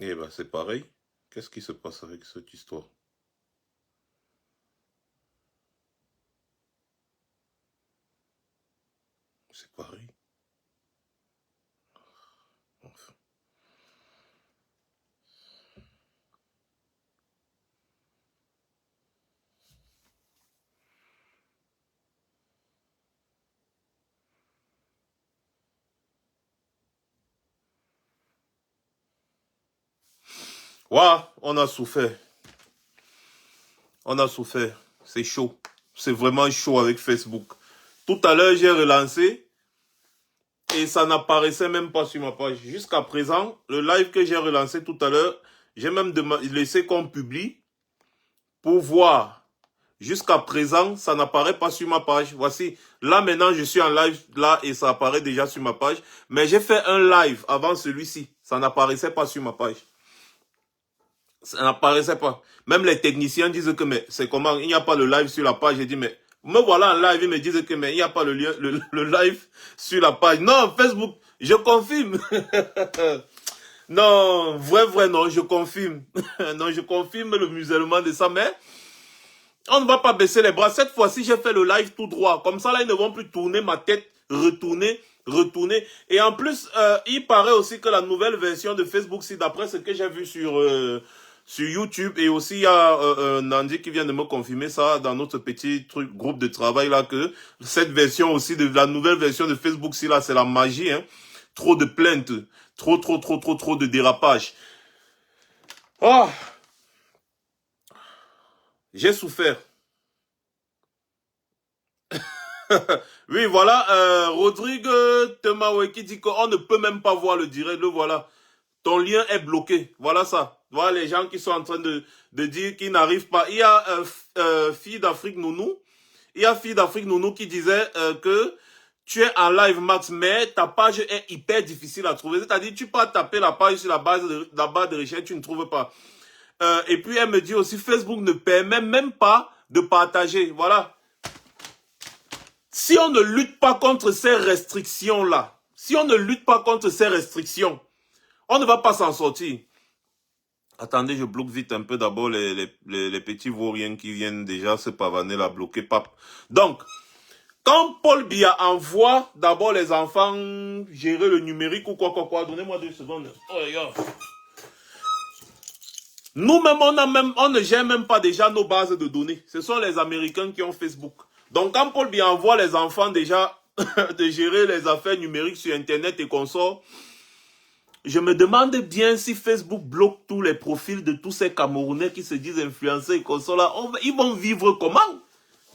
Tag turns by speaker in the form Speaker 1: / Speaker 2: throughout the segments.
Speaker 1: Eh ben, c'est pareil. Qu'est-ce qui se passe avec cette histoire? C'est pareil. Enfin. Waouh, on a souffert. On a souffert. C'est chaud. C'est vraiment chaud avec Facebook. Tout à l'heure, j'ai relancé et ça n'apparaissait même pas sur ma page. Jusqu'à présent, le live que j'ai relancé tout à l'heure, j'ai même laissé qu'on publie pour voir. Jusqu'à présent, ça n'apparaît pas sur ma page. Voici, là maintenant, je suis en live là et ça apparaît déjà sur ma page. Mais j'ai fait un live avant celui-ci. Ça n'apparaissait pas sur ma page. Ça n'apparaissait pas. Même les techniciens disent que mais c'est comment, il n'y a pas le live sur la page. J'ai dit mais me voilà en live, ils me disent que mais il n'y a pas le lien, le live sur la page. Non, Facebook, je confirme. Non, vrai, non, je confirme. Non, je confirme le musellement de ça, mais on ne va pas baisser les bras. Cette fois-ci, j'ai fait le live tout droit. Comme ça, là, ils ne vont plus tourner ma tête, retourner. Et en plus, il paraît aussi que la nouvelle version de Facebook, c'est d'après ce que j'ai vu sur YouTube, et aussi il y a Nandi qui vient de me confirmer ça dans notre petit groupe de travail là, que cette version aussi de la nouvelle version de Facebook, là, c'est la magie, hein. Trop de plaintes, trop de dérapages. Oh, j'ai souffert. Oui, voilà, Rodrigue Temawe qui dit qu'on ne peut même pas voir le direct, le voilà. Ton lien est bloqué, voilà ça. Voilà les gens qui sont en train de dire qu'ils n'arrivent pas. Il y a Fille d'Afrique Nounou, il y a Fille d'Afrique Nounou qui disait que tu es en live max, mais ta page est hyper difficile à trouver. C'est-à-dire tu peux taper la page sur la barre de recherche, tu ne trouves pas. Et puis elle me dit aussi Facebook ne permet même pas de partager, voilà. Si on ne lutte pas contre ces restrictions-là, si on ne lutte pas contre ces restrictions, on ne va pas s'en sortir. Attendez, je bloque vite un peu d'abord les petits vauriens qui viennent déjà se pavaner là, bloquer pape. Donc, quand Paul Biya envoie d'abord les enfants gérer le numérique ou quoi, donnez-moi 2 secondes. Oh, nous-mêmes, on ne gère même pas déjà nos bases de données. Ce sont les Américains qui ont Facebook. Donc, quand Paul Biya envoie les enfants déjà de gérer les affaires numériques sur Internet et consorts, je me demande bien si Facebook bloque tous les profils de tous ces Camerounais qui se disent influencés et consorts là. Ils vont vivre comment?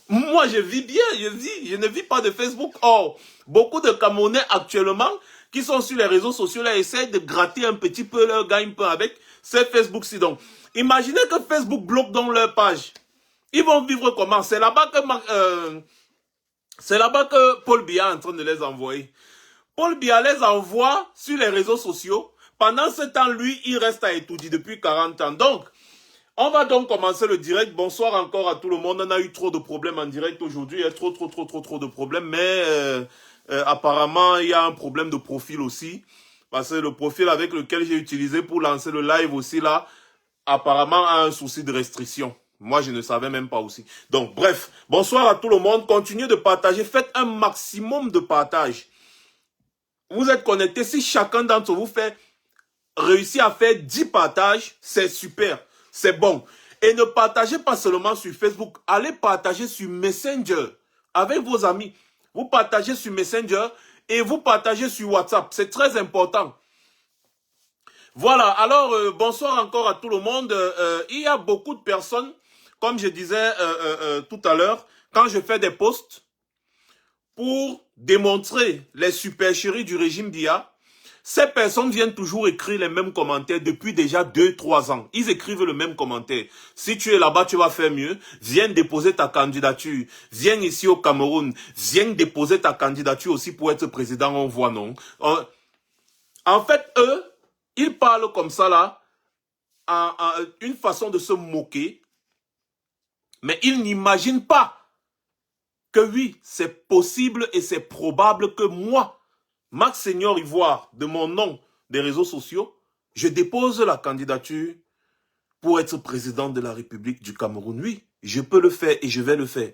Speaker 1: Moi, je vis bien, je ne vis pas de Facebook. Or, beaucoup de Camerounais actuellement qui sont sur les réseaux sociaux là essayent de gratter un petit peu leur gagne-pain avec ces Facebook-ci. Donc, imaginez que Facebook bloque dans leur page. Ils vont vivre comment? C'est là-bas que Paul Biya est en train de les envoyer. Paul Biya les envoie sur les réseaux sociaux. Pendant ce temps, lui, il reste à étudier depuis 40 ans. Donc, on va donc commencer le direct. Bonsoir encore à tout le monde. On a eu trop de problèmes en direct aujourd'hui. Il y a trop de problèmes. Mais apparemment, il y a un problème de profil aussi. Parce que le profil avec lequel j'ai utilisé pour lancer le live aussi là, apparemment a un souci de restriction. Moi, je ne savais même pas aussi. Donc, bref, bonsoir à tout le monde. Continuez de partager. Faites un maximum de partage. Vous êtes connectés. Si chacun d'entre vous réussit à faire 10 partages, c'est super. C'est bon. Et ne partagez pas seulement sur Facebook. Allez partager sur Messenger avec vos amis. Vous partagez sur Messenger et vous partagez sur WhatsApp. C'est très important. Voilà. Alors, bonsoir encore à tout le monde. Il y a beaucoup de personnes, comme je disais tout à l'heure, quand je fais des posts pour démontrer les supercheries du régime d'IA, ces personnes viennent toujours écrire les mêmes commentaires depuis déjà 2-3 ans. Ils écrivent le même commentaire. Si tu es là-bas, tu vas faire mieux. Viens déposer ta candidature. Viens ici au Cameroun. Viens déposer ta candidature aussi pour être président. On voit, non? En fait, eux, ils parlent comme ça là, une façon de se moquer. Mais ils n'imaginent pas que oui, c'est possible et c'est probable que moi, Max Seigneur Ivoire, de mon nom des réseaux sociaux, je dépose la candidature pour être président de la République du Cameroun. Oui, je peux le faire et je vais le faire.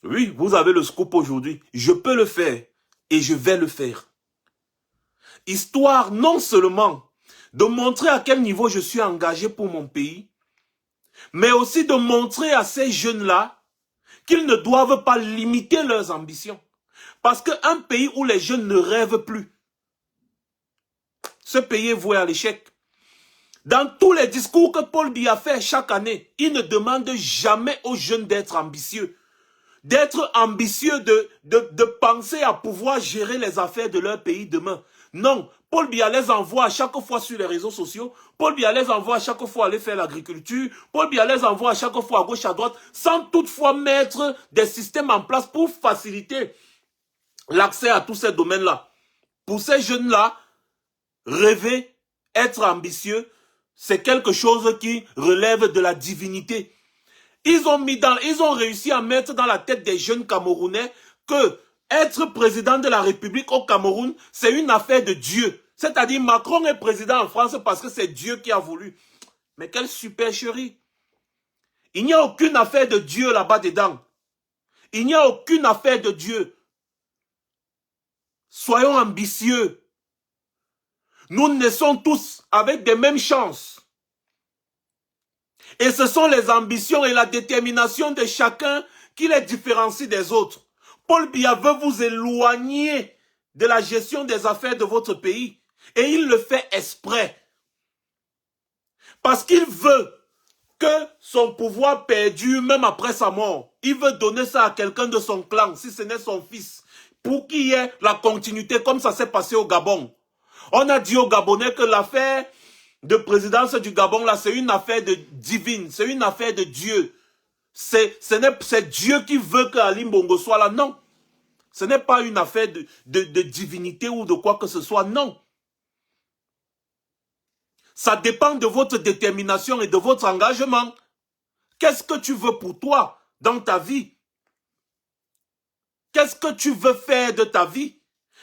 Speaker 1: Oui, vous avez le scoop aujourd'hui. Je peux le faire et je vais le faire. Histoire non seulement de montrer à quel niveau je suis engagé pour mon pays, mais aussi de montrer à ces jeunes-là qu'ils ne doivent pas limiter leurs ambitions. Parce qu'un pays où les jeunes ne rêvent plus, ce pays est voué à l'échec. Dans tous les discours que Paul Biya fait chaque année, il ne demande jamais aux jeunes d'être ambitieux. D'être ambitieux, de penser à pouvoir gérer les affaires de leur pays demain. Non, Paul Biya les envoie à chaque fois sur les réseaux sociaux. Paul Biya les envoie à chaque fois aller faire l'agriculture. Paul Biya les envoie à chaque fois à gauche, à droite, sans toutefois mettre des systèmes en place pour faciliter l'accès à tous ces domaines-là. Pour ces jeunes-là, rêver, être ambitieux, c'est quelque chose qui relève de la divinité. Ils ont réussi à mettre dans la tête des jeunes Camerounais que être président de la République au Cameroun, c'est une affaire de Dieu. C'est-à-dire Macron est président en France parce que c'est Dieu qui a voulu. Mais quelle supercherie. Il n'y a aucune affaire de Dieu là-bas dedans. Il n'y a aucune affaire de Dieu. Soyons ambitieux. Nous naissons tous avec des mêmes chances. Et ce sont les ambitions et la détermination de chacun qui les différencient des autres. Paul Biya veut vous éloigner de la gestion des affaires de votre pays. Et il le fait exprès. Parce qu'il veut que son pouvoir perdure même après sa mort. Il veut donner ça à quelqu'un de son clan, si ce n'est son fils. Pour qu'il y ait la continuité comme ça s'est passé au Gabon. On a dit aux Gabonais que l'affaire de présidence du Gabon, là, c'est une affaire de divine, c'est une affaire de Dieu. C'est Dieu qui veut que Ali Bongo soit là. Non. Ce n'est pas une affaire de divinité ou de quoi que ce soit. Non. Ça dépend de votre détermination et de votre engagement. Qu'est-ce que tu veux pour toi dans ta vie? Qu'est-ce que tu veux faire de ta vie?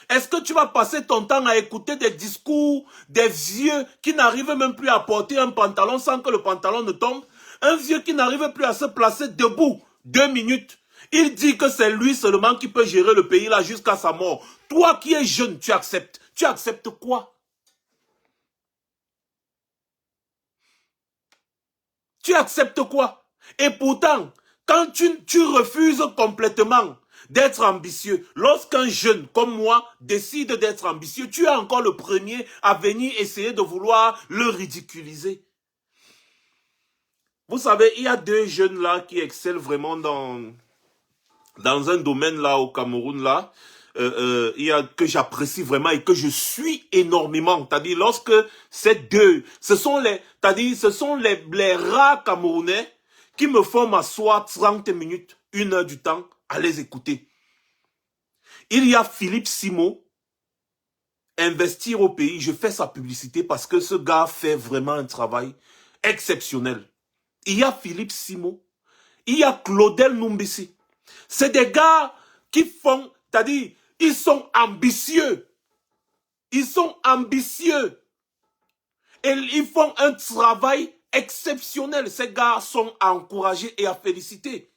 Speaker 1: Est-ce que tu vas passer ton temps à écouter des discours, des vieux qui n'arrivent même plus à porter un pantalon sans que le pantalon ne tombe? Un vieux qui n'arrive plus à se placer debout 2 minutes. Il dit que c'est lui seulement qui peut gérer le pays là jusqu'à sa mort. Toi qui es jeune, tu acceptes. Tu acceptes quoi? Tu acceptes quoi? Et pourtant, quand tu refuses complètement d'être ambitieux, lorsqu'un jeune comme moi décide d'être ambitieux, tu es encore le premier à venir essayer de vouloir le ridiculiser. Vous savez, il y a 2 jeunes là qui excellent vraiment dans un domaine là au Cameroun là, que j'apprécie vraiment et que je suis énormément. C'est-à-dire lorsque ces 2, ce sont les rares Camerounais qui me font m'asseoir 30 minutes, 1 heure du temps à les écouter. Il y a Philippe Simo, investir au pays, je fais sa publicité parce que ce gars fait vraiment un travail exceptionnel. Il y a Philippe Simo, il y a Claudel Numbisi. C'est des gars qui font, c'est-à-dire, ils sont ambitieux. Ils sont ambitieux. Et ils font un travail exceptionnel. Ces gars sont à encourager et à féliciter.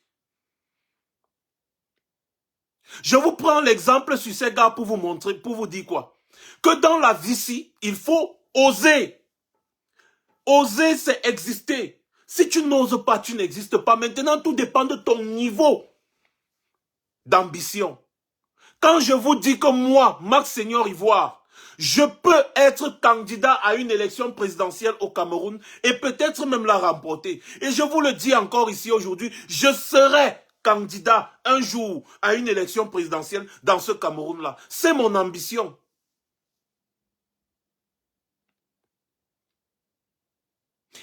Speaker 1: Je vous prends l'exemple sur ces gars pour vous montrer, pour vous dire quoi? Que dans la vie-ci, il faut oser. Oser, c'est exister. Si tu n'oses pas, tu n'existes pas. Maintenant, tout dépend de ton niveau d'ambition. Quand je vous dis que moi, Max Seigneur Ivoire, je peux être candidat à une élection présidentielle au Cameroun et peut-être même la remporter. Et je vous le dis encore ici aujourd'hui, je serai candidat un jour à une élection présidentielle dans ce Cameroun-là. C'est mon ambition.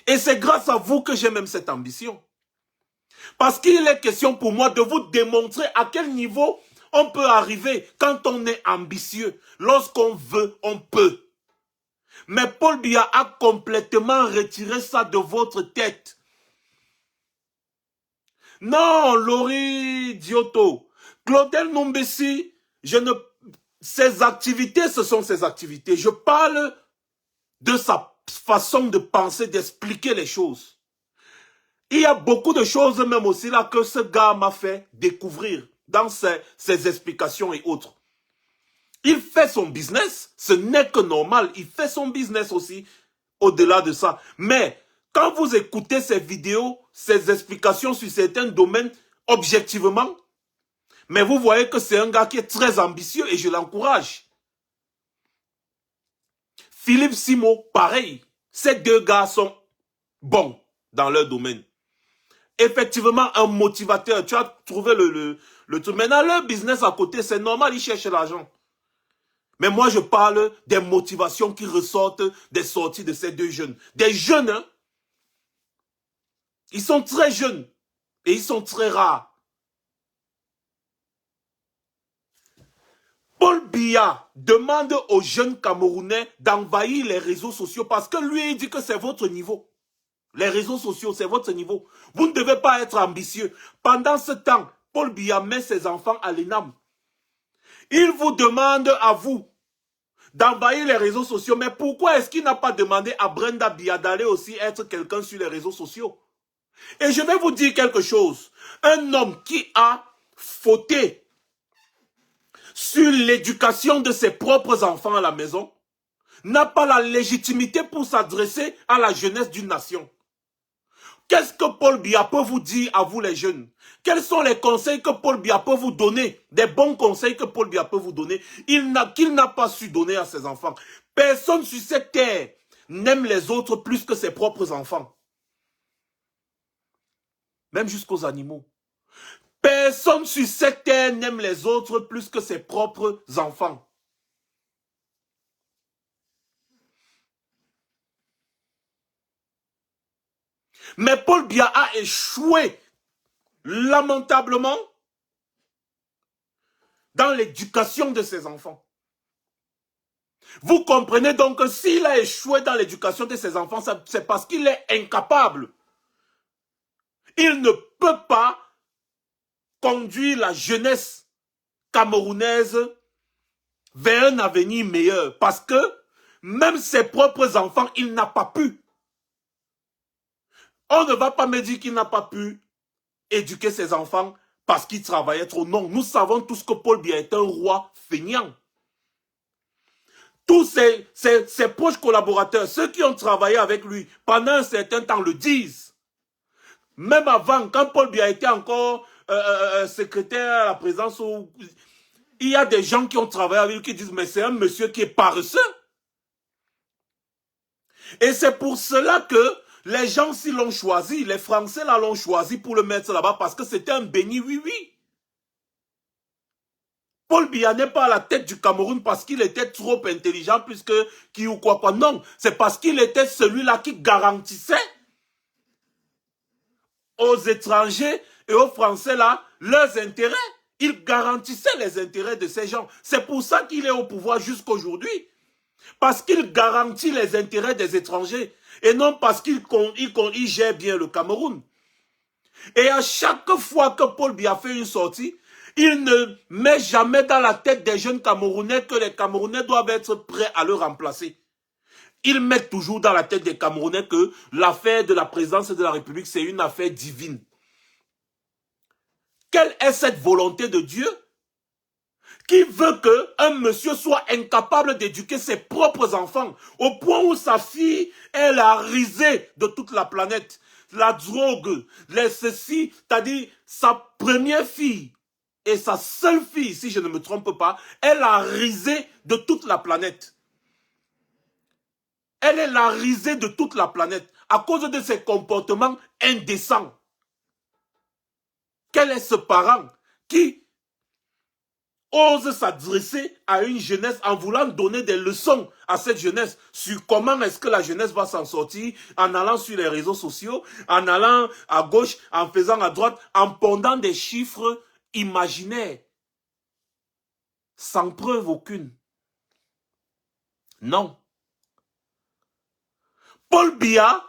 Speaker 1: Et c'est grâce à vous que j'ai même cette ambition. Parce qu'il est question pour moi de vous démontrer à quel niveau on peut arriver quand on est ambitieux. Lorsqu'on veut, on peut. Mais Paul Biya a complètement retiré ça de votre tête. Non, Lori Dioto, Claudel Numbisi, ses activités, ce sont ses activités. Je parle de sa façon de penser, d'expliquer les choses. Il y a beaucoup de choses même aussi là que ce gars m'a fait découvrir dans ses explications et autres. Il fait son business, ce n'est que normal, il fait son business aussi au-delà de ça. Mais quand vous écoutez ces vidéos, ces explications sur certains domaines, objectivement, mais vous voyez que c'est un gars qui est très ambitieux et je l'encourage. Philippe Simo, pareil. Ces deux gars sont bons dans leur domaine. Effectivement, un motivateur. Tu as trouvé le truc. Maintenant, leur business à côté, c'est normal, ils cherchent l'argent. Mais moi, je parle des motivations qui ressortent des sorties de ces deux jeunes. Des jeunes, hein. Ils sont très jeunes. Et ils sont très rares. Paul Biya demande aux jeunes Camerounais d'envahir les réseaux sociaux parce que lui, il dit que c'est votre niveau. Les réseaux sociaux, c'est votre niveau. Vous ne devez pas être ambitieux. Pendant ce temps, Paul Biya met ses enfants à l'ENAM. Il vous demande à vous d'envahir les réseaux sociaux. Mais pourquoi est-ce qu'il n'a pas demandé à Brenda Biya d'aller aussi être quelqu'un sur les réseaux sociaux? Et je vais vous dire quelque chose. Un homme qui a fauté sur l'éducation de ses propres enfants à la maison n'a pas la légitimité pour s'adresser à la jeunesse d'une nation. Qu'est-ce que Paul Biya peut vous dire à vous les jeunes? Quels sont les conseils que Paul Biya peut vous donner? Des bons conseils que Paul Biya peut vous donner qu'il n'a pas su donner à ses enfants. Personne sur cette terre n'aime les autres plus que ses propres enfants. Même jusqu'aux animaux. Personne sur cette terre n'aime les autres plus que ses propres enfants. Mais Paul Biya a échoué lamentablement dans l'éducation de ses enfants. Vous comprenez donc que s'il a échoué dans l'éducation de ses enfants, c'est parce qu'il est incapable. Il ne peut pas conduire la jeunesse camerounaise vers un avenir meilleur. Parce que même ses propres enfants, il n'a pas pu. On ne va pas me dire qu'il n'a pas pu éduquer ses enfants parce qu'il travaillait trop. Non, nous savons tous que Paul Biya est un roi feignant. Tous ses proches collaborateurs, ceux qui ont travaillé avec lui pendant un certain temps le disent. Même avant, quand Paul Biya était encore secrétaire à la présidence, il y a des gens qui ont travaillé avec lui qui disent mais c'est un monsieur qui est paresseux. Et c'est pour cela que les gens s'y l'ont choisi, les Français là l'ont choisi pour le mettre là-bas parce que c'était un béni oui-oui. Paul Biya n'est pas à la tête du Cameroun parce qu'il était trop intelligent plus que qui ou quoi. Non, c'est parce qu'il était celui-là qui garantissait aux étrangers et aux Français là leurs intérêts. Il garantissait les intérêts de ces gens. C'est pour ça qu'il est au pouvoir jusqu'aujourd'hui. Parce qu'il garantit les intérêts des étrangers et non parce qu'il gère bien le Cameroun. Et à chaque fois que Paul Biya fait une sortie, il ne met jamais dans la tête des jeunes Camerounais que les Camerounais doivent être prêts à le remplacer. Il met toujours dans la tête des Camerounais que l'affaire de la présidence de la République, c'est une affaire divine. Quelle est cette volonté de Dieu qui veut qu'un monsieur soit incapable d'éduquer ses propres enfants au point où sa fille est la risée de toute la planète. La drogue, les ceci, c'est-à-dire sa première fille et sa seule fille, si je ne me trompe pas, est la risée de toute la planète. Elle est la risée de toute la planète à cause de ses comportements indécents. Quel est ce parent qui ose s'adresser à une jeunesse en voulant donner des leçons à cette jeunesse sur comment est-ce que la jeunesse va s'en sortir en allant sur les réseaux sociaux, en allant à gauche, en faisant à droite, en pondant des chiffres imaginaires, sans preuve aucune. Non. Paul Biya,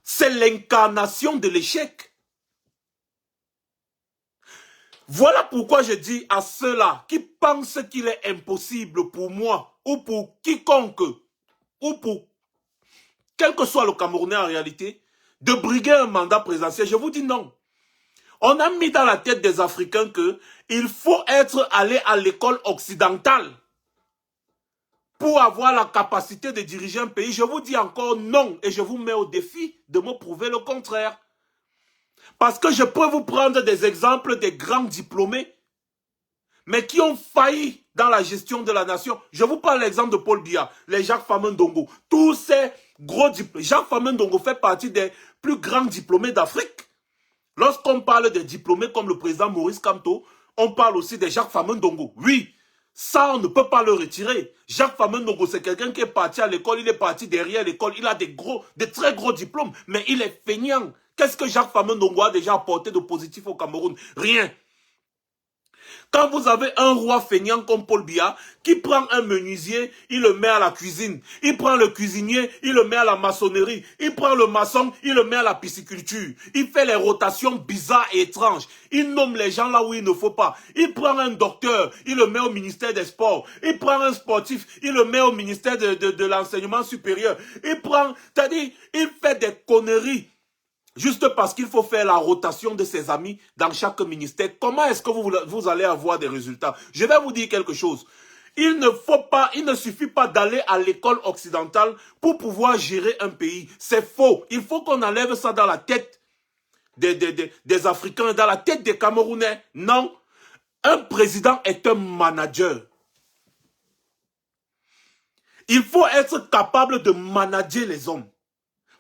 Speaker 1: c'est l'incarnation de l'échec. Voilà pourquoi je dis à ceux-là qui pensent qu'il est impossible pour moi ou pour quiconque ou pour, quel que soit le Camerounais en réalité, de briguer un mandat présidentiel. Je vous dis non. On a mis dans la tête des Africains qu'il faut être allé à l'école occidentale pour avoir la capacité de diriger un pays. Je vous dis encore non et je vous mets au défi de me prouver le contraire. Parce que je peux vous prendre des exemples des grands diplômés, mais qui ont failli dans la gestion de la nation. Je vous parle l'exemple de Paul Biya, les Jacques Famin-Dongo. Tous ces gros diplômés. Jacques Famin-Dongo fait partie des plus grands diplômés d'Afrique. Lorsqu'on parle des diplômés comme le président Maurice Kamto, on parle aussi de Jacques Famin-Dongo. Oui, ça on ne peut pas le retirer. Jacques Famin-Dongo, c'est quelqu'un qui est parti à l'école, il est parti derrière l'école, il a des très gros diplômes, mais il est feignant. Qu'est-ce que Jacques Famin-Dongo a déjà apporté de positif au Cameroun? Rien. Quand vous avez un roi feignant comme Paul Biya, qui prend un menuisier, il le met à la cuisine. Il prend le cuisinier, il le met à la maçonnerie. Il prend le maçon, il le met à la pisciculture. Il fait les rotations bizarres et étranges. Il nomme les gens là où il ne faut pas. Il prend un docteur, il le met au ministère des Sports. Il prend un sportif, il le met au ministère de l'enseignement supérieur. C'est-à-dire, il fait des conneries. Juste parce qu'il faut faire la rotation de ses amis dans chaque ministère. Comment est-ce que vous allez avoir des résultats? Je vais vous dire quelque chose. Il ne suffit pas d'aller à l'école occidentale pour pouvoir gérer un pays. C'est faux. Il faut qu'on enlève ça dans la tête des Africains, dans la tête des Camerounais. Non. Un président est un manager. Il faut être capable de manager les hommes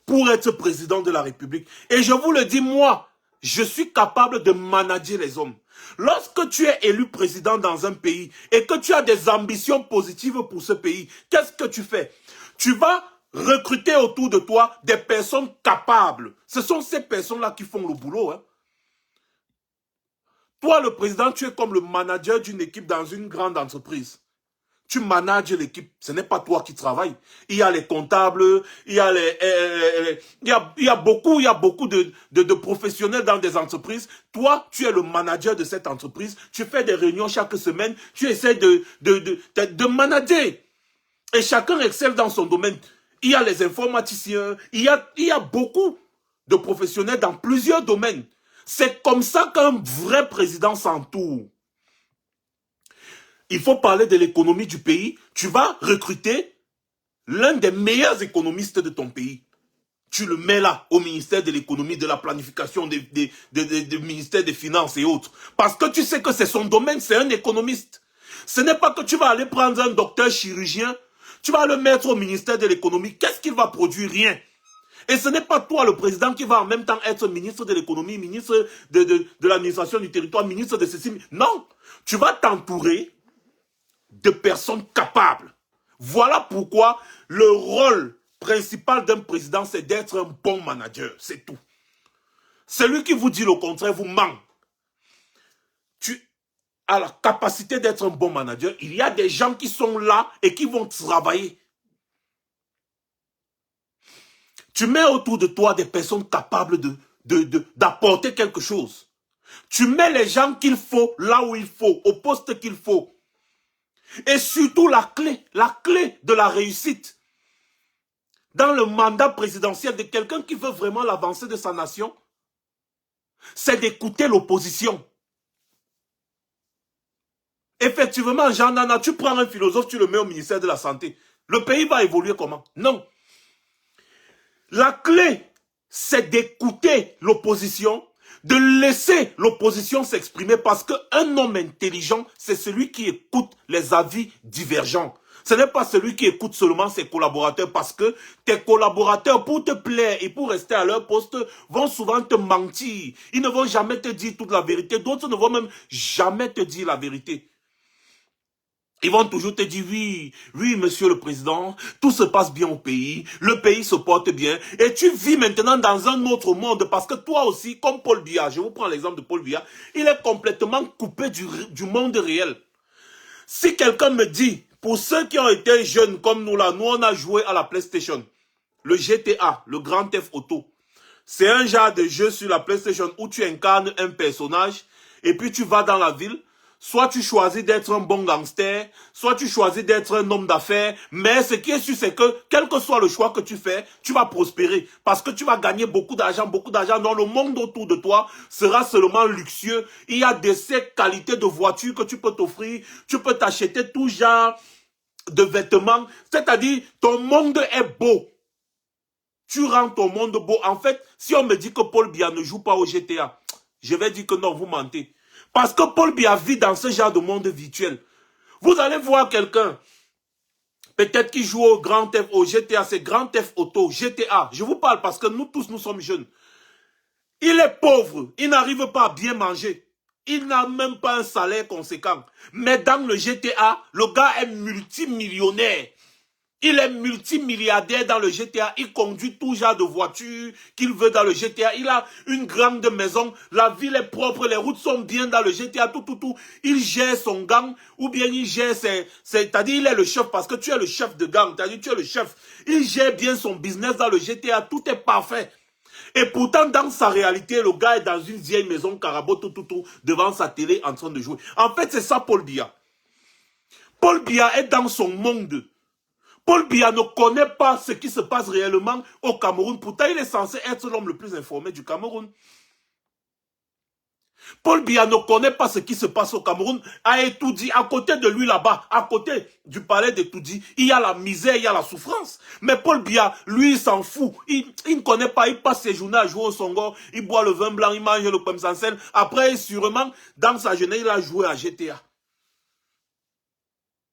Speaker 1: pour être président de la République. Et je vous le dis, moi, je suis capable de manager les hommes. Lorsque tu es élu président dans un pays et que tu as des ambitions positives pour ce pays, qu'est-ce que tu fais? Tu vas recruter autour de toi des personnes capables. Ce sont ces personnes-là qui font le boulot. Hein. Toi, le président, tu es comme le manager d'une équipe dans une grande entreprise. Tu manages l'équipe, ce n'est pas toi qui travailles. Il y a les comptables, il y a beaucoup de professionnels dans des entreprises. Toi, tu es le manager de cette entreprise. Tu fais des réunions chaque semaine. Tu essaies de manager. Et chacun excelle dans son domaine. Il y a les informaticiens. Il y a beaucoup de professionnels dans plusieurs domaines. C'est comme ça qu'un vrai président s'entoure. Il faut parler de l'économie du pays. Tu vas recruter l'un des meilleurs économistes de ton pays. Tu le mets là, au ministère de l'économie, de la planification, du ministère des finances et autres. Parce que tu sais que c'est son domaine, c'est un économiste. Ce n'est pas que tu vas aller prendre un docteur chirurgien, tu vas le mettre au ministère de l'économie. Qu'est-ce qu'il va produire? Rien. Et ce n'est pas toi, le président, qui va en même temps être ministre de l'économie, ministre de l'administration du territoire, ministre de ceci. Non, tu vas t'entourer de personnes capables. Voilà pourquoi le rôle principal d'un président, c'est d'être un bon manager. C'est tout. Celui qui vous dit le contraire vous ment. Tu as la capacité d'être un bon manager. Il y a des gens qui sont là et qui vont travailler. Tu mets autour de toi des personnes capables d'apporter quelque chose. Tu mets les gens qu'il faut là où il faut, au poste qu'il faut. Et surtout la clé de la réussite dans le mandat présidentiel de quelqu'un qui veut vraiment l'avancée de sa nation, c'est d'écouter l'opposition. Effectivement, Jean Nana, tu prends un philosophe, tu le mets au ministère de la Santé. Le pays va évoluer comment? Non. La clé, c'est d'écouter l'opposition, de laisser l'opposition s'exprimer, parce qu'un homme intelligent, c'est celui qui écoute les avis divergents. Ce n'est pas celui qui écoute seulement ses collaborateurs, parce que tes collaborateurs, pour te plaire et pour rester à leur poste, vont souvent te mentir. Ils ne vont jamais te dire toute la vérité. D'autres ne vont même jamais te dire la vérité. Ils vont toujours te dire, oui, monsieur le président, tout se passe bien au pays, le pays se porte bien, et tu vis maintenant dans un autre monde, parce que toi aussi, comme Paul Biya, je vous prends l'exemple de Paul Biya, il est complètement coupé du monde réel. Si quelqu'un me dit, pour ceux qui ont été jeunes comme nous là, nous on a joué à la PlayStation, le GTA, le Grand Theft Auto, c'est un genre de jeu sur la PlayStation où tu incarnes un personnage, et puis tu vas dans la ville. soit tu choisis d'être un bon gangster, soit tu choisis d'être un homme d'affaires, mais ce qui est sûr, c'est que, quel que soit le choix que tu fais, tu vas prospérer, parce que tu vas gagner beaucoup d'argent, dont le monde autour de toi sera seulement luxueux. Il y a de ces qualités de voitures que tu peux t'offrir, tu peux t'acheter tout genre de vêtements, c'est-à-dire, ton monde est beau. Tu rends ton monde beau. En fait, si on me dit que Paul Biya ne joue pas au GTA, je vais dire que non, vous mentez. Parce que Paul Biya vit dans ce genre de monde virtuel. Vous allez voir quelqu'un, peut-être qui joue au Grand Theft, au GTA, c'est Grand Theft Auto, GTA. Je vous parle parce que nous tous, nous sommes jeunes. Il est pauvre, il n'arrive pas à bien manger. Il n'a même pas un salaire conséquent. Mais dans le GTA, le gars est multimillionnaire. Il est multimilliardaire dans le GTA. Il conduit tout genre de voiture qu'il veut dans le GTA. Il a une grande maison. La ville est propre. Les routes sont bien dans le GTA. Tout. Il gère son gang. Ou bien il gère c'est-à-dire il est le chef parce que tu es le chef de gang. C'est-à-dire tu es le chef. Il gère bien son business dans le GTA. Tout est parfait. Et pourtant, dans sa réalité, le gars est dans une vieille maison carabo, tout, devant sa télé en train de jouer. En fait, c'est ça Paul Biya. Paul Biya est dans son monde. Paul Biya ne connaît pas ce qui se passe réellement au Cameroun. Pourtant, il est censé être l'homme le plus informé du Cameroun. Paul Biya ne connaît pas ce qui se passe au Cameroun. À Etoudi, à côté de lui là-bas, à côté du palais d'Etoudi, il y a la misère, il y a la souffrance. Mais Paul Biya, lui, il s'en fout. Il ne connaît pas, il passe ses journées à jouer au Songo, il boit le vin blanc, il mange le Pemsansel. Après, sûrement, dans sa jeunesse, il a joué à GTA.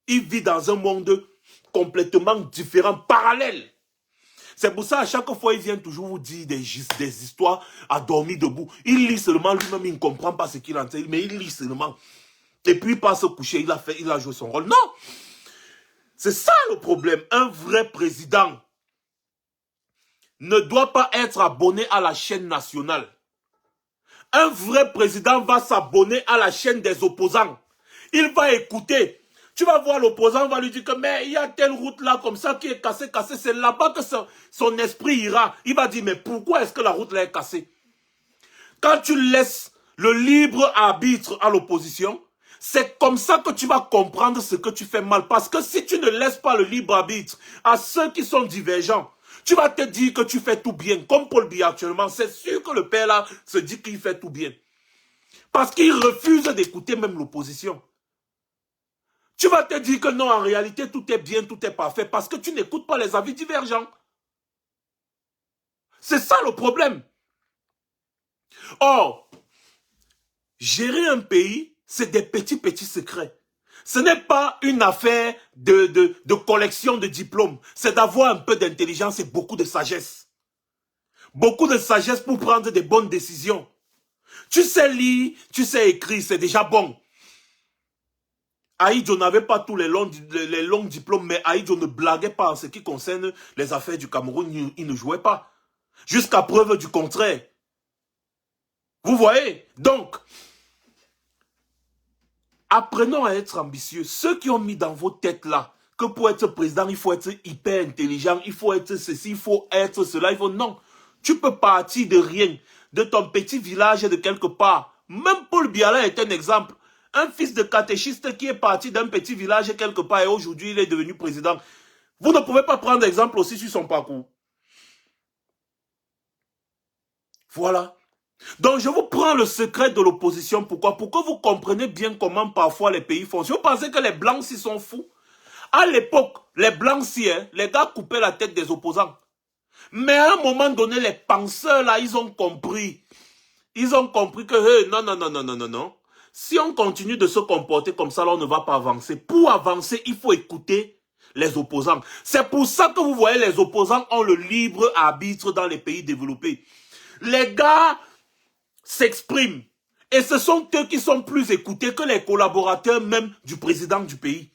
Speaker 1: Il vit dans un monde complètement différent, parallèle. C'est pour ça, à chaque fois, il vient toujours vous dire des histoires à dormir debout. Il lit seulement, lui-même, il ne comprend pas ce qu'il entend, mais il lit seulement. Et puis, il passe se coucher, il a joué son rôle. Non! C'est ça le problème. Un vrai président ne doit pas être abonné à la chaîne nationale. Un vrai président va s'abonner à la chaîne des opposants. Il va écouter. Tu vas voir l'opposant, va lui dire que mais il y a telle route là comme ça qui est cassée. C'est là-bas que son esprit ira. Il va dire mais pourquoi est-ce que la route là est cassée? Quand tu laisses le libre arbitre à l'opposition, c'est comme ça que tu vas comprendre ce que tu fais mal. Parce que si tu ne laisses pas le libre arbitre à ceux qui sont divergents, tu vas te dire que tu fais tout bien. Comme Paul Biya actuellement, c'est sûr que le père là se dit qu'il fait tout bien. Parce qu'il refuse d'écouter même l'opposition. Tu vas te dire que non, en réalité, tout est bien, tout est parfait, parce que tu n'écoutes pas les avis divergents. C'est ça le problème. Or, gérer un pays, c'est des petits secrets. Ce n'est pas une affaire de collection de diplômes. C'est d'avoir un peu d'intelligence et beaucoup de sagesse. Beaucoup de sagesse pour prendre des bonnes décisions. Tu sais lire, tu sais écrire, c'est déjà bon. Aïdjo n'avait pas tous les longs diplômes, mais Aïdjo ne blaguait pas en ce qui concerne les affaires du Cameroun, il ne jouait pas. Jusqu'à preuve du contraire. Vous voyez? Donc, apprenons à être ambitieux. Ceux qui ont mis dans vos têtes là, que pour être président, il faut être hyper intelligent, il faut être ceci, il faut être cela, il faut... Non, tu peux partir de rien, de ton petit village de quelque part. Même Paul Biya est un exemple. Un fils de catéchiste qui est parti d'un petit village quelque part et aujourd'hui il est devenu président. Vous ne pouvez pas prendre exemple aussi sur son parcours. Voilà. Donc je vous prends le secret de l'opposition. Pourquoi? Pour que vous compreniez bien comment parfois les pays font. Si vous pensez que les blancs s'y sont fous, à l'époque, les blancs s'y, les gars coupaient la tête des opposants. Mais à un moment donné, les penseurs là, ils ont compris. Ils ont compris que hey, non. Si on continue de se comporter comme ça, là, on ne va pas avancer. Pour avancer, il faut écouter les opposants. C'est pour ça que vous voyez, les opposants ont le libre arbitre dans les pays développés. Les gars s'expriment. Et ce sont eux qui sont plus écoutés que les collaborateurs même du président du pays.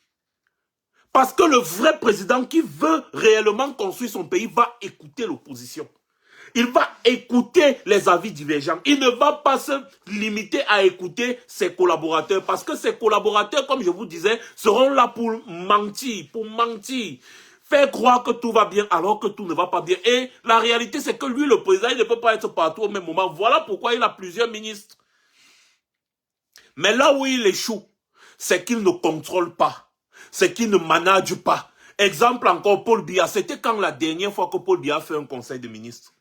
Speaker 1: Parce que le vrai président qui veut réellement construire son pays va écouter l'opposition. Il va écouter les avis divergents. Il ne va pas se limiter à écouter ses collaborateurs. Parce que ses collaborateurs, comme je vous disais, seront là pour mentir. Faire croire que tout va bien alors que tout ne va pas bien. Et la réalité, c'est que lui, le président, il ne peut pas être partout au même moment. Voilà pourquoi il a plusieurs ministres. Mais là où il échoue, c'est qu'il ne contrôle pas, c'est qu'il ne manage pas. Exemple encore, Paul Biya, c'était quand la dernière fois que Paul Biya a fait un conseil de ministre.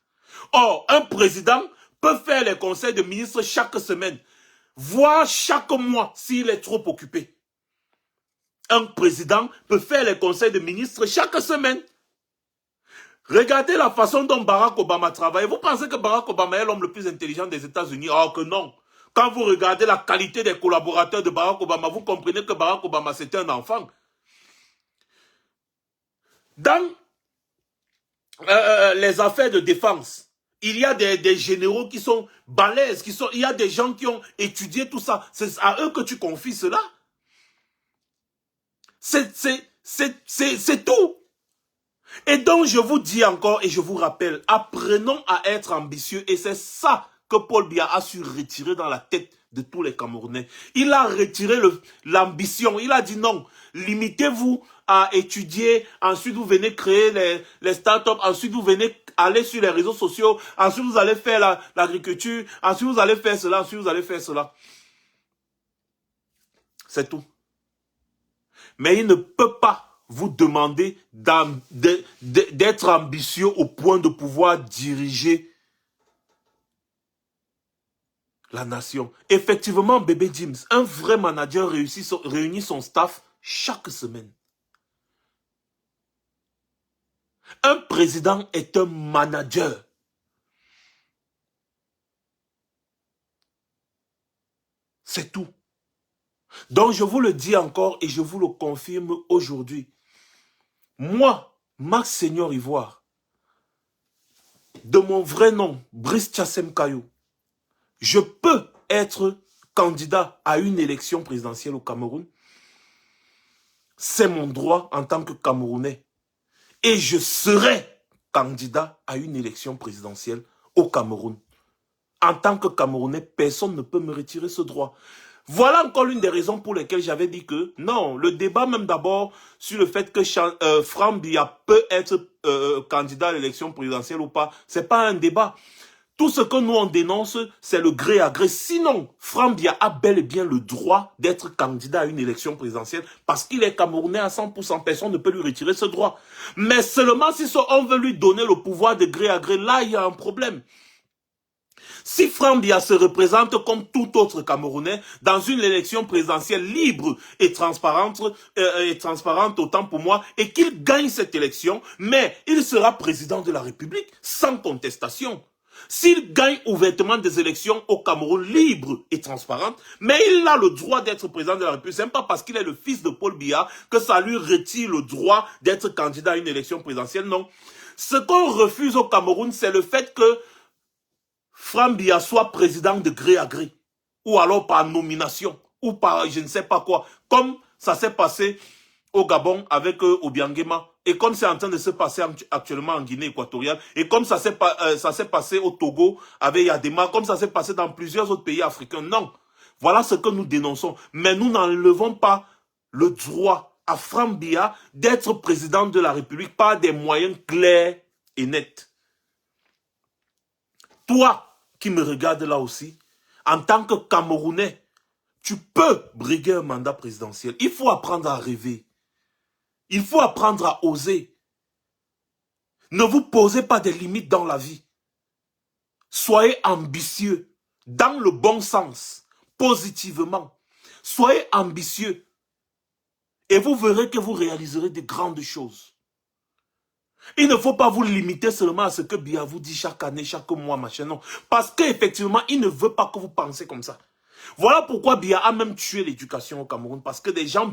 Speaker 1: Or, un président peut faire les conseils de ministre chaque semaine, voire chaque mois s'il est trop occupé. Un président peut faire les conseils de ministre chaque semaine. Regardez la façon dont Barack Obama travaille. Vous pensez que Barack Obama est l'homme le plus intelligent des États-Unis? Oh que non. Quand vous regardez la qualité des collaborateurs de Barack Obama, vous comprenez que Barack Obama c'était un enfant. Dans les affaires de défense, il y a des généraux qui sont balèzes, il y a des gens qui ont étudié tout ça. C'est à eux que tu confies cela. C'est tout. Et donc je vous dis encore et je vous rappelle, apprenons à être ambitieux et c'est ça que Paul Biya a su retirer dans la tête de tous les Camerounais. Il a retiré l'ambition, il a dit non, limitez-vous à étudier, ensuite vous venez créer les startups, ensuite vous venez aller sur les réseaux sociaux, ensuite vous allez faire l'agriculture, ensuite vous allez faire cela, ensuite vous allez faire cela. C'est tout. Mais il ne peut pas vous demander d'être ambitieux au point de pouvoir diriger la nation. Effectivement, bébé James, un vrai manager réunit son staff chaque semaine. Un président est un manager. C'est tout. Donc je vous le dis encore et je vous le confirme aujourd'hui. Moi, Max Seigneur Ivoire, de mon vrai nom, Brice Chassem Kayou, je peux être candidat à une élection présidentielle au Cameroun. C'est mon droit en tant que Camerounais. Et je serai candidat à une élection présidentielle au Cameroun. En tant que Camerounais, personne ne peut me retirer ce droit. Voilà encore l'une des raisons pour lesquelles j'avais dit que non, le débat même d'abord sur le fait que Franck Biya peut être candidat à l'élection présidentielle ou pas, c'est pas un débat. Tout ce que nous on dénonce, c'est le gré à gré. Sinon, Franck Biya a bel et bien le droit d'être candidat à une élection présidentielle parce qu'il est Camerounais à 100%. Personne ne peut lui retirer ce droit. Mais seulement si on veut lui donner le pouvoir de gré à gré, là il y a un problème. Si Franck Biya se représente comme tout autre Camerounais dans une élection présidentielle libre et transparente autant pour moi, et qu'il gagne cette élection, mais il sera président de la République sans contestation. S'il gagne ouvertement des élections au Cameroun libres et transparentes, mais il a le droit d'être président de la République. Ce n'est pas parce qu'il est le fils de Paul Biya que ça lui retire le droit d'être candidat à une élection présidentielle, non. Ce qu'on refuse au Cameroun, c'est le fait que Franck Biya soit président de gré à gré, ou alors par nomination, ou par je ne sais pas quoi, comme ça s'est passé au Gabon avec Obiangema, et comme c'est en train de se passer actuellement en Guinée équatoriale, et comme ça s'est passé au Togo avec Yadema, comme ça s'est passé dans plusieurs autres pays africains. Non, voilà ce que nous dénonçons. Mais nous n'enlevons pas le droit à Franck Biya d'être président de la République par des moyens clairs et nets. Toi qui me regardes là aussi, en tant que Camerounais, tu peux briguer un mandat présidentiel. Il faut apprendre à rêver. Il faut apprendre à oser. Ne vous posez pas des limites dans la vie. Soyez ambitieux, dans le bon sens, positivement. Soyez ambitieux. Et vous verrez que vous réaliserez de grandes choses. Il ne faut pas vous limiter seulement à ce que Biya vous dit chaque année, chaque mois, machin, non. Parce qu'effectivement, il ne veut pas que vous pensez comme ça. Voilà pourquoi Biya a même tué l'éducation au Cameroun. Parce que des gens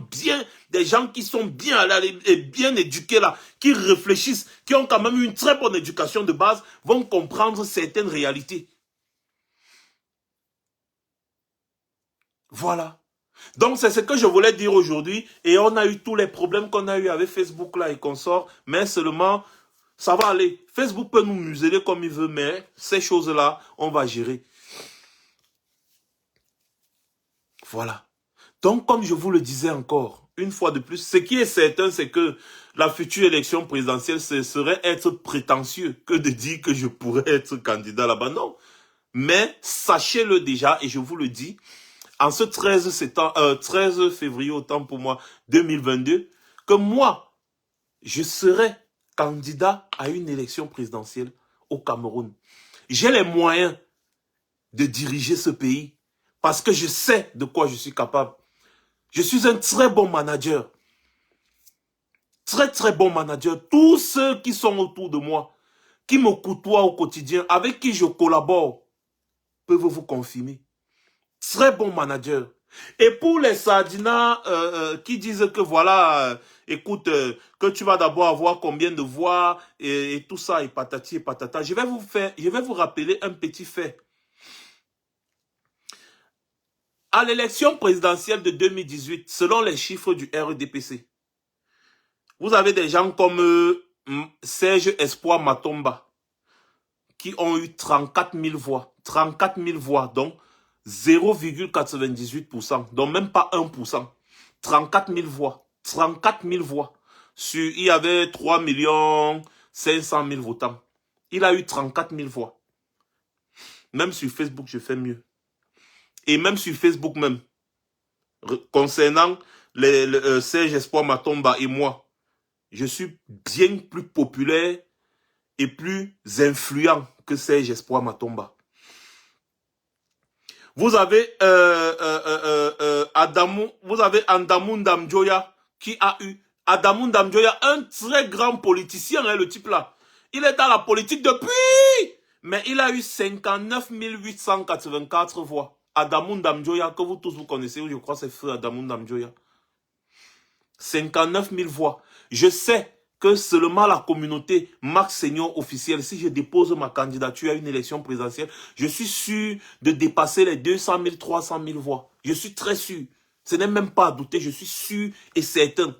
Speaker 1: qui sont bien là, et bien éduqués là, qui réfléchissent, qui ont quand même une très bonne éducation de base, vont comprendre certaines réalités. Voilà. Donc c'est ce que je voulais dire aujourd'hui. Et on a eu tous les problèmes qu'on a eu avec Facebook là et consorts. Mais seulement, ça va aller. Facebook peut nous museler comme il veut, mais ces choses-là, on va gérer. Voilà. Donc comme je vous le disais encore, une fois de plus, ce qui est certain, c'est que la future élection présidentielle, ce serait être prétentieux que de dire que je pourrais être candidat là-bas. Non. Mais sachez-le déjà, et je vous le dis, en ce 13 février, autant pour moi, 2022, que moi, je serai candidat à une élection présidentielle au Cameroun. J'ai les moyens de diriger ce pays parce que je sais de quoi je suis capable. Je suis un très bon manager. Très, très bon manager. Tous ceux qui sont autour de moi, qui me côtoient au quotidien, avec qui je collabore, peuvent vous confirmer. Très bon manager. Et pour les sardinas qui disent que voilà, écoute, que tu vas d'abord avoir combien de voix et tout ça, et patati et patata, je vais vous rappeler un petit fait. À l'élection présidentielle de 2018, selon les chiffres du RDPC, vous avez des gens comme Serge Espoir Matomba, qui ont eu 34 000 voix. 34 000 voix, donc 0,98%, donc même pas 1%. 34 000 voix. 34 000 voix. Il y avait 3 500 000 votants. Il a eu 34 000 voix. Même sur Facebook, je fais mieux. Et même sur Facebook même, concernant Serge Espoir Matomba et moi, je suis bien plus populaire et plus influent que Serge Espoir Matomba. Vous avez Andamou Ndamjoya qui a eu Andamou Ndamjoya, un très grand politicien, hein, le type là. Il est dans la politique depuis, mais il a eu 59 884 voix. Andamou Ndamjoya, que vous tous vous connaissez, je crois c'est frère Andamou Ndamjoya. 59 000 voix. Je sais que seulement la communauté Max Senior officielle, si je dépose ma candidature à une élection présidentielle, je suis sûr de dépasser les 200 000, 300 000 voix. Je suis très sûr. Ce n'est même pas à douter, je suis sûr et certain.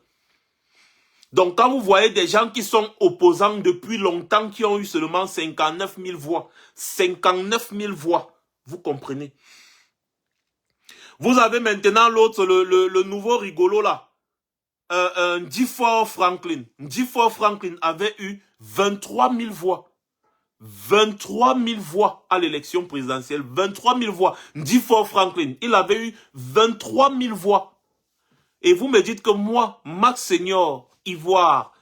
Speaker 1: Donc quand vous voyez des gens qui sont opposants depuis longtemps, qui ont eu seulement 59 000 voix, 59 000 voix, vous comprenez. Vous avez maintenant l'autre, le nouveau rigolo là. Ndifo Franklin. Ndifo Franklin avait eu 23 000 voix. 23 000 voix à l'élection présidentielle. 23 000 voix. Ndifo Franklin, il avait eu 23 000 voix. Et vous me dites que moi, Max Senior, Ivoire,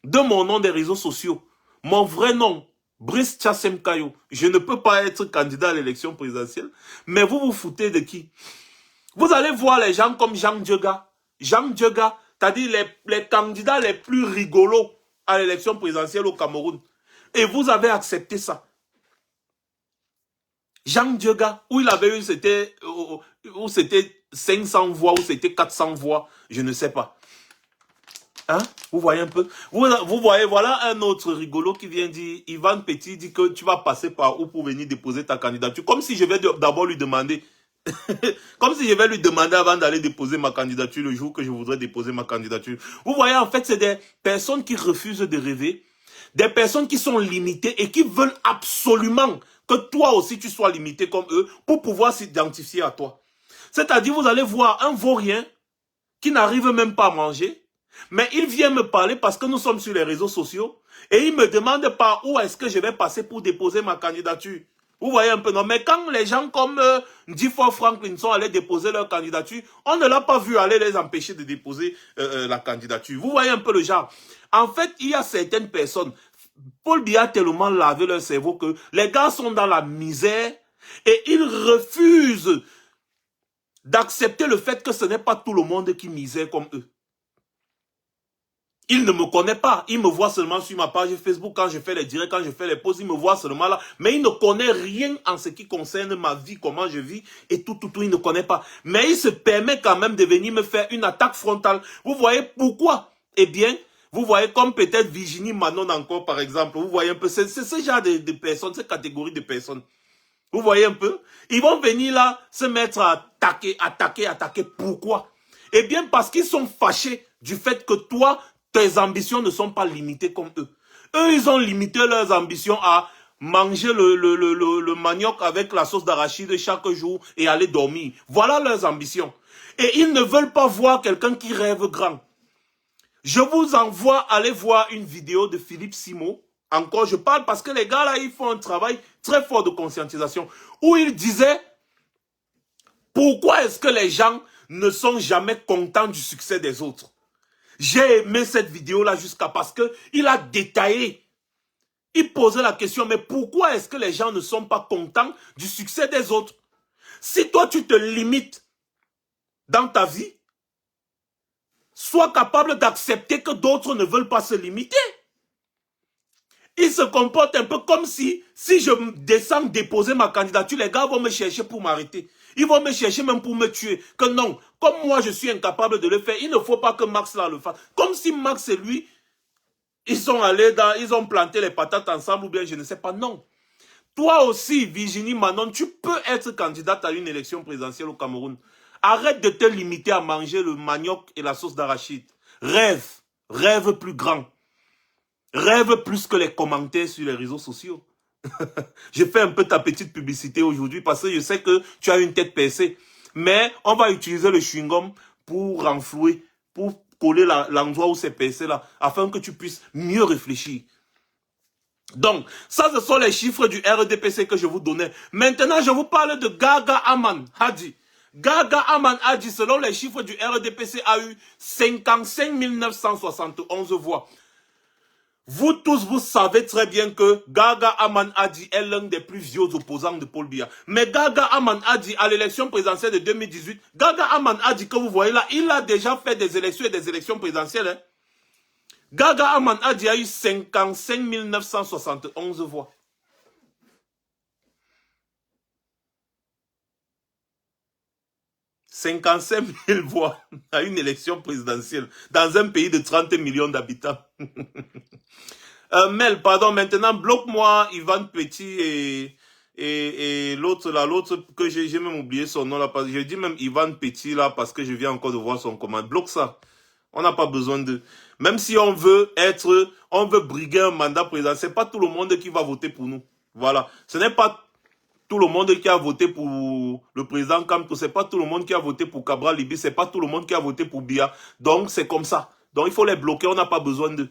Speaker 1: de mon nom des réseaux sociaux, mon vrai nom, Brice Tchassem Kayo, je ne peux pas être candidat à l'élection présidentielle. Mais vous vous foutez de qui? Vous allez voir les gens comme Jean Djega. Jean Djega, c'est-à-dire les candidats les plus rigolos à l'élection présidentielle au Cameroun. Et vous avez accepté ça. Jean Djega, où il avait eu, c'était 500 voix, ou c'était 400 voix, je ne sais pas. Hein? Vous voyez un peu? Vous voyez, voilà un autre rigolo qui vient dire, Ivan Petit dit que tu vas passer par où pour venir déposer ta candidature. Comme si je vais d'abord lui demander... Comme si je vais lui demander avant d'aller déposer ma candidature le jour que je voudrais déposer ma candidature. Vous voyez, en fait, c'est des personnes qui refusent de rêver, des personnes qui sont limitées et qui veulent absolument que toi aussi tu sois limité comme eux pour pouvoir s'identifier à toi. C'est-à-dire, vous allez voir un vaurien qui n'arrive même pas à manger, mais il vient me parler parce que nous sommes sur les réseaux sociaux et il me demande par où est-ce que je vais passer pour déposer ma candidature. Vous voyez un peu, non? Mais quand les gens comme Ndifo Franklin sont allés déposer leur candidature, on ne l'a pas vu aller les empêcher de déposer la candidature. Vous voyez un peu le genre. En fait, il y a certaines personnes, Paul Biya a tellement lavé leur cerveau que les gars sont dans la misère et ils refusent d'accepter le fait que ce n'est pas tout le monde qui misère comme eux. Il ne me connaît pas, il me voit seulement sur ma page Facebook quand je fais les directs, quand je fais les posts, il me voit seulement là. Mais il ne connaît rien en ce qui concerne ma vie, comment je vis et tout, il ne connaît pas. Mais il se permet quand même de venir me faire une attaque frontale. Vous voyez pourquoi? Eh bien, vous voyez comme peut-être Virginie Manon encore par exemple. Vous voyez un peu, c'est ce genre de personnes, cette catégorie de personnes. Vous voyez un peu? Ils vont venir là se mettre à attaquer. Pourquoi? Eh bien parce qu'ils sont fâchés du fait que toi, tes ambitions ne sont pas limitées comme eux. Eux, ils ont limité leurs ambitions à manger le manioc avec la sauce d'arachide chaque jour et aller dormir. Voilà leurs ambitions. Et ils ne veulent pas voir quelqu'un qui rêve grand. Je vous envoie aller voir une vidéo de Philippe Simo. Encore, je parle parce que les gars là, ils font un travail très fort de conscientisation. Où il disait Pourquoi est-ce que les gens ne sont jamais contents du succès des autres? J'ai aimé cette vidéo-là jusqu'à parce que il a détaillé. Il posait la question, mais pourquoi est-ce que les gens ne sont pas contents du succès des autres? Si toi, tu te limites dans ta vie, sois capable d'accepter que d'autres ne veulent pas se limiter. Il se comporte un peu comme si je descends déposer ma candidature, les gars vont me chercher pour m'arrêter. Ils vont me chercher même pour me tuer. Que non, comme moi je suis incapable de le faire, il ne faut pas que Max là le fasse. Comme si Max et lui, ils ont planté les patates ensemble ou bien je ne sais pas. Non. Toi aussi, Virginie Manon, tu peux être candidate à une élection présidentielle au Cameroun. Arrête de te limiter à manger le manioc et la sauce d'arachide. Rêve. Rêve plus grand. Rêve plus que les commentaires sur les réseaux sociaux. J'ai fait un peu ta petite publicité aujourd'hui parce que je sais que tu as une tête percée. Mais on va utiliser le chewing-gum pour renflouer, pour coller l'endroit où c'est percé là, afin que tu puisses mieux réfléchir. Donc, ça ce sont les chiffres du RDPC que je vous donnais. Maintenant, je vous parle de Gaga Aman Hadi. Gaga Aman Hadi, selon les chiffres du RDPC, a eu 55 971 voix. Vous tous, vous savez très bien que Gaga Aman Hadi est l'un des plus vieux opposants de Paul Biya. Mais Gaga Aman Hadi, à l'élection présidentielle de 2018, Gaga Aman Hadi que vous voyez là, il a déjà fait des élections et des élections présidentielles. Hein. Gaga Aman Hadi a eu 55 971 voix. « 55 000 voix à une élection présidentielle dans un pays de 30 millions d'habitants. » Mel, pardon, maintenant, bloque-moi Ivan Petit et l'autre là, l'autre que j'ai même oublié son nom là, parce que je dis même Ivan Petit là, parce que je viens encore de voir son commande. Bloque ça. On n'a pas besoin de... Même si on veut briguer un mandat présidentiel, c'est pas tout le monde qui va voter pour nous. Voilà. Ce n'est pas tout le monde qui a voté pour le président Kamto, c'est pas tout le monde qui a voté pour Cabral Libi, c'est pas tout le monde qui a voté pour Biya. Donc, c'est comme ça. Donc, il faut les bloquer, on n'a pas besoin d'eux.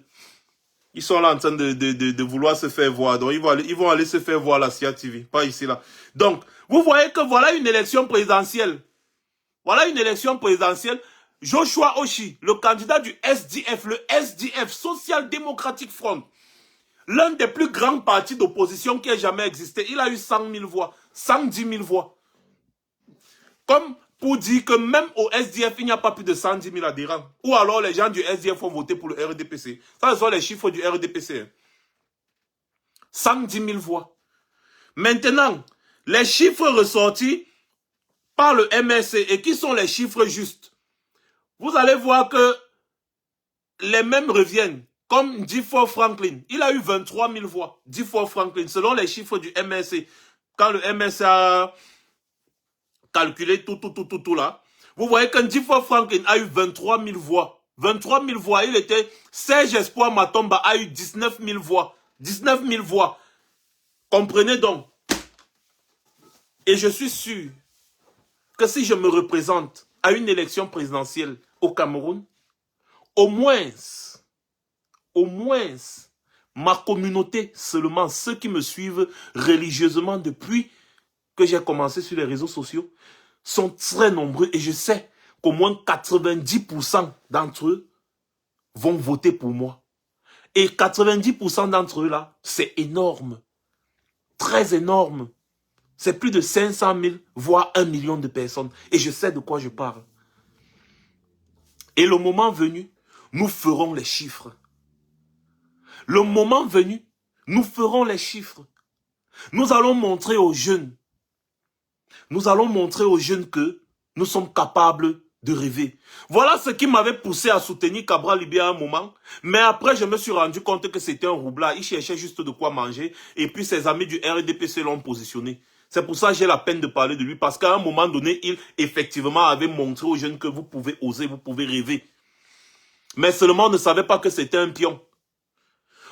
Speaker 1: Ils sont là en train de vouloir se faire voir. Donc, ils vont aller se faire voir à la CIA TV, pas ici, là. Donc, vous voyez que voilà une élection présidentielle. Voilà une élection présidentielle. Joshua Oshi, le candidat du SDF, le SDF, Social Democratic Front, l'un des plus grands partis d'opposition qui ait jamais existé, il a eu 100 000 voix, 110 000 voix. Comme pour dire que même au SDF, il n'y a pas plus de 110 000 adhérents. Ou alors les gens du SDF ont voté pour le RDPC. Ça, ce sont les chiffres du RDPC. 110 000 voix. Maintenant, les chiffres ressortis par le MSC et qui sont les chiffres justes. Vous allez voir que les mêmes reviennent. Comme D4 Franklin, il a eu 23 000 voix. D4 Franklin, selon les chiffres du MSC. Quand le MSC a calculé tout là, vous voyez que D4 Franklin a eu 23 000 voix. 23 000 voix, il était... Serge Espoir Matomba a eu 19 000 voix. 19 000 voix. Comprenez donc. Et je suis sûr que si je me représente à une élection présidentielle au Cameroun, au moins, ma communauté seulement, ceux qui me suivent religieusement depuis que j'ai commencé sur les réseaux sociaux, sont très nombreux et je sais qu'au moins 90% d'entre eux vont voter pour moi. Et 90% d'entre eux là, c'est énorme. Très énorme. C'est plus de 500 000, voire 1 million de personnes. Et je sais de quoi je parle. Et le moment venu, nous ferons les chiffres. Le moment venu, nous ferons les chiffres. Nous allons montrer aux jeunes. Nous allons montrer aux jeunes que nous sommes capables de rêver. Voilà ce qui m'avait poussé à soutenir Cabral Libi à un moment. Mais après, je me suis rendu compte que c'était un roublard. Il cherchait juste de quoi manger. Et puis, ses amis du RDPC l'ont positionné. C'est pour ça que j'ai la peine de parler de lui. Parce qu'à un moment donné, il effectivement avait montré aux jeunes que vous pouvez oser, vous pouvez rêver. Mais seulement on ne savait pas que c'était un pion.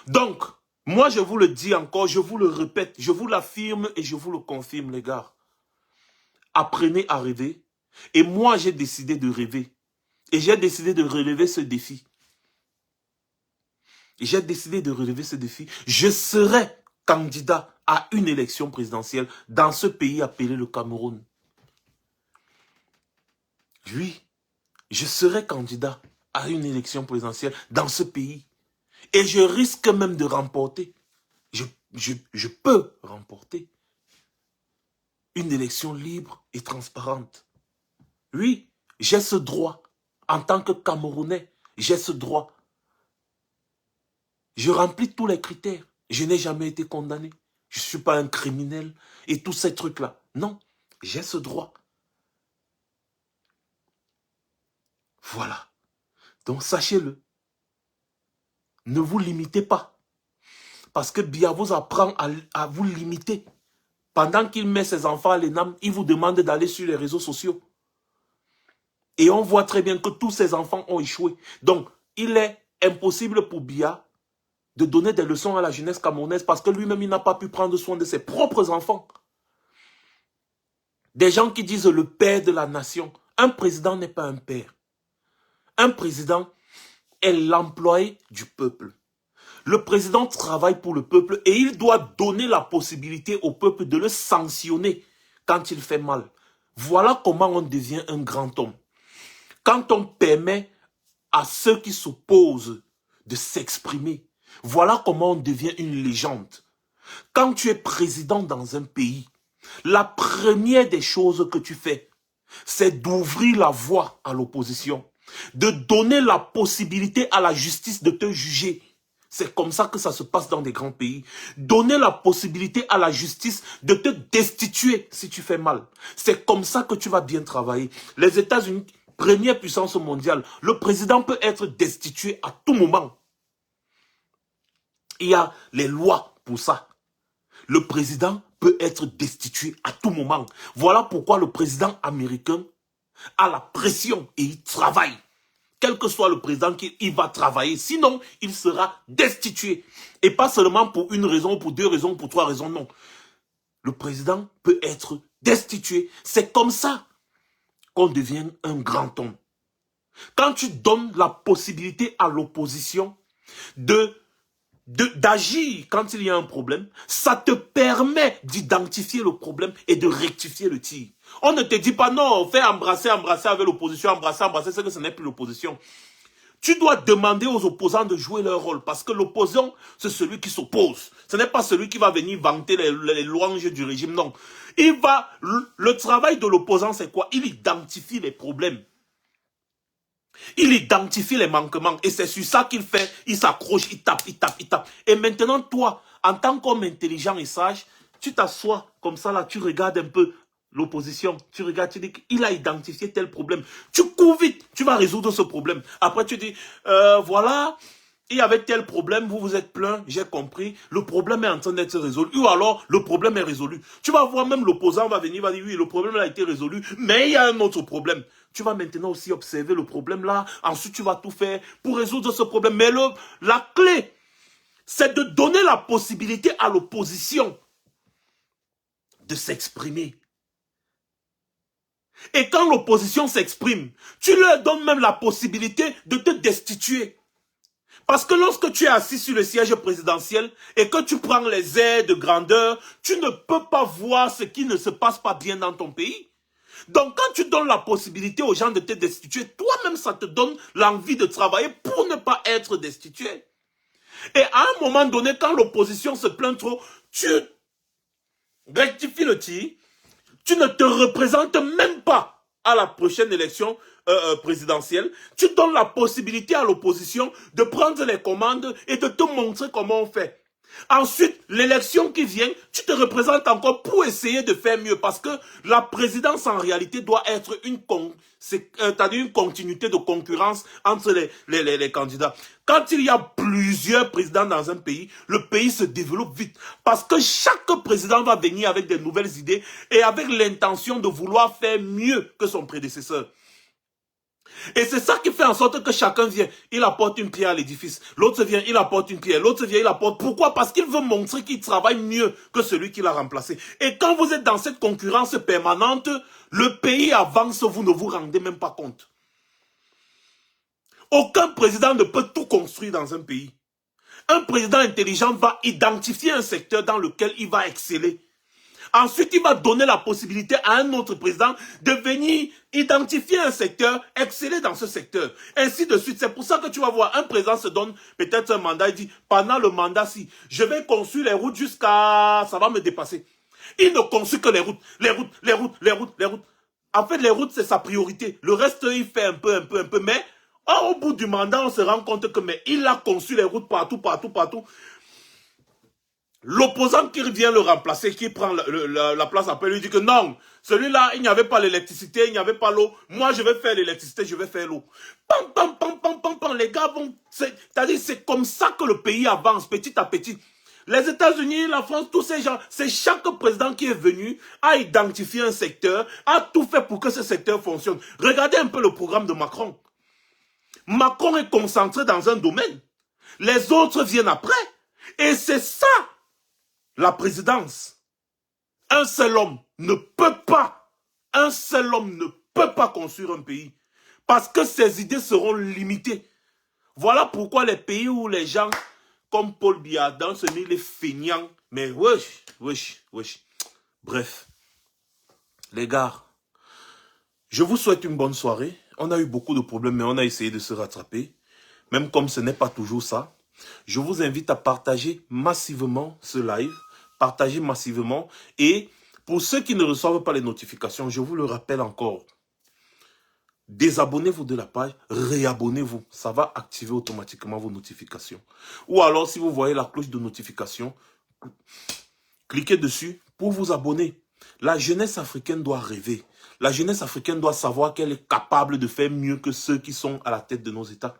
Speaker 1: Donc, moi je vous le dis encore, je vous le répète, je vous l'affirme et je vous le confirme les gars. Apprenez à rêver. Et moi j'ai décidé de rêver. Et j'ai décidé de relever ce défi. J'ai décidé de relever ce défi. Je serai candidat à une élection présidentielle dans ce pays appelé le Cameroun. oui, je serai candidat à une élection présidentielle dans ce pays. Et je risque même de remporter. Je peux remporter une élection libre et transparente. Oui, j'ai ce droit. En tant que Camerounais, j'ai ce droit. Je remplis tous les critères. Je n'ai jamais été condamné. Je ne suis pas un criminel et tous ces trucs-là. Non, j'ai ce droit. Voilà. Donc sachez-le. Ne vous limitez pas. Parce que Biya vous apprend à vous limiter. Pendant qu'il met ses enfants à l'ENAM, il vous demande d'aller sur les réseaux sociaux. Et on voit très bien que tous ces enfants ont échoué. Donc, il est impossible pour Biya de donner des leçons à la jeunesse camerounaise parce que lui-même, il n'a pas pu prendre soin de ses propres enfants. Des gens qui disent le père de la nation. Un président n'est pas un père. Un président est l'employé du peuple. Le président travaille pour le peuple et il doit donner la possibilité au peuple de le sanctionner quand il fait mal. Voilà comment on devient un grand homme. Quand on permet à ceux qui s'opposent de s'exprimer, voilà comment on devient une légende. Quand tu es président dans un pays, la première des choses que tu fais, c'est d'ouvrir la voie à l'opposition, de donner la possibilité à la justice de te juger. C'est comme ça que ça se passe dans des grands pays. Donner la possibilité à la justice de te destituer si tu fais mal. C'est comme ça que tu vas bien travailler. Les États-Unis, première puissance mondiale, le président peut être destitué à tout moment. Il y a les lois pour ça. Le président peut être destitué à tout moment. Voilà pourquoi le président américain a la pression et il travaille. Quel que soit le président, il va travailler. Sinon, il sera destitué. Et pas seulement pour une raison, pour deux raisons, pour trois raisons, non. Le président peut être destitué. C'est comme ça qu'on devient un grand homme. Quand tu donnes la possibilité à l'opposition d'agir quand il y a un problème, ça te permet d'identifier le problème et de rectifier le tir. On ne te dit pas non, fais embrasser avec l'opposition, embrasser, c'est que ce n'est plus l'opposition. Tu dois demander aux opposants de jouer leur rôle parce que l'opposant, c'est celui qui s'oppose. Ce n'est pas celui qui va venir vanter les louanges du régime, non. Le travail de l'opposant, c'est quoi? Il identifie les problèmes. Il identifie les manquements et c'est sur ça qu'il fait, il s'accroche, il tape. Et maintenant, toi, en tant qu'homme intelligent et sage, tu t'assois comme ça là, tu regardes un peu l'opposition, tu regardes, tu dis qu'il a identifié tel problème. Tu cours vite, tu vas résoudre ce problème. Après, tu dis, voilà, il y avait tel problème, vous vous êtes plaint, j'ai compris, le problème est en train d'être résolu, ou alors le problème est résolu. Tu vas voir, même l'opposant va venir, va dire, oui, le problème a été résolu, mais il y a un autre problème. Tu vas maintenant aussi observer le problème là, ensuite tu vas tout faire pour résoudre ce problème. Mais la clé, c'est de donner la possibilité à l'opposition de s'exprimer. Et quand l'opposition s'exprime, tu leur donnes même la possibilité de te destituer. Parce que lorsque tu es assis sur le siège présidentiel et que tu prends les airs de grandeur, tu ne peux pas voir ce qui ne se passe pas bien dans ton pays. Donc quand tu donnes la possibilité aux gens de te destituer, toi-même ça te donne l'envie de travailler pour ne pas être destitué. Et à un moment donné, quand l'opposition se plaint trop, tu rectifies le tir, tu ne te représentes même pas à la prochaine élection présidentielle. Tu donnes la possibilité à l'opposition de prendre les commandes et de te montrer comment on fait. Ensuite, l'élection qui vient, tu te représentes encore pour essayer de faire mieux parce que la présidence en réalité doit être une continuité de concurrence entre les candidats. Quand il y a plusieurs présidents dans un pays, le pays se développe vite parce que chaque président va venir avec des nouvelles idées et avec l'intention de vouloir faire mieux que son prédécesseur. Et c'est ça qui fait en sorte que chacun vient, il apporte une pierre à l'édifice. L'autre vient, il apporte une pierre. L'autre vient, il apporte. Pourquoi? Parce qu'il veut montrer qu'il travaille mieux que celui qui l'a remplacé. Et quand vous êtes dans cette concurrence permanente, le pays avance, vous ne vous rendez même pas compte. Aucun président ne peut tout construire dans un pays. Un président intelligent va identifier un secteur dans lequel il va exceller. Ensuite, il va donner la possibilité à un autre président de venir identifier un secteur, exceller dans ce secteur. Ainsi de suite. C'est pour ça que tu vas voir, un président se donne peut-être un mandat, il dit, pendant le mandat, si je vais construire les routes jusqu'à... ça va me dépasser. Il ne construit que les routes, les routes, les routes, les routes, les routes. En fait, les routes, c'est sa priorité. Le reste, il fait un peu. Mais au bout du mandat, on se rend compte que mais il a conçu les routes partout. L'opposant qui vient le remplacer, qui prend la place après, lui dit que non, celui-là, il n'y avait pas l'électricité, il n'y avait pas l'eau. Moi, je vais faire l'électricité, je vais faire l'eau. Les gars vont... C'est-à-dire, c'est comme ça que le pays avance, petit à petit. Les États-Unis, la France, tous ces gens, c'est chaque président qui est venu à identifier un secteur, a tout fait pour que ce secteur fonctionne. Regardez un peu le programme de Macron. Macron est concentré dans un domaine. Les autres viennent après. Et c'est ça, la présidence. Un seul homme ne peut pas construire un pays. Parce que ses idées seront limitées. Voilà pourquoi les pays où les gens, comme Paul Biya, dans ce milieu, les feignants, mais wesh. Bref, les gars, je vous souhaite une bonne soirée. On a eu beaucoup de problèmes, mais on a essayé de se rattraper. Même comme ce n'est pas toujours ça. Je vous invite à partager massivement ce live. Partagez massivement. Et pour ceux qui ne reçoivent pas les notifications, je vous le rappelle encore. Désabonnez-vous de la page, réabonnez-vous. Ça va activer automatiquement vos notifications. Ou alors, si vous voyez la cloche de notification, cliquez dessus pour vous abonner. La jeunesse africaine doit rêver. La jeunesse africaine doit savoir qu'elle est capable de faire mieux que ceux qui sont à la tête de nos États.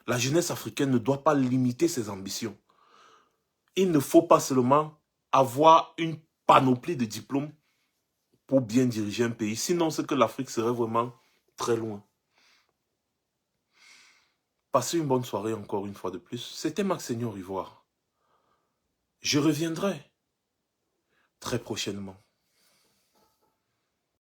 Speaker 1: La jeunesse africaine ne doit pas limiter ses ambitions. Il ne faut pas seulement avoir une panoplie de diplômes pour bien diriger un pays. Sinon, c'est que l'Afrique serait vraiment très loin. Passez une bonne soirée encore une fois de plus. C'était Max Seigneur Ivoire. Je reviendrai très prochainement.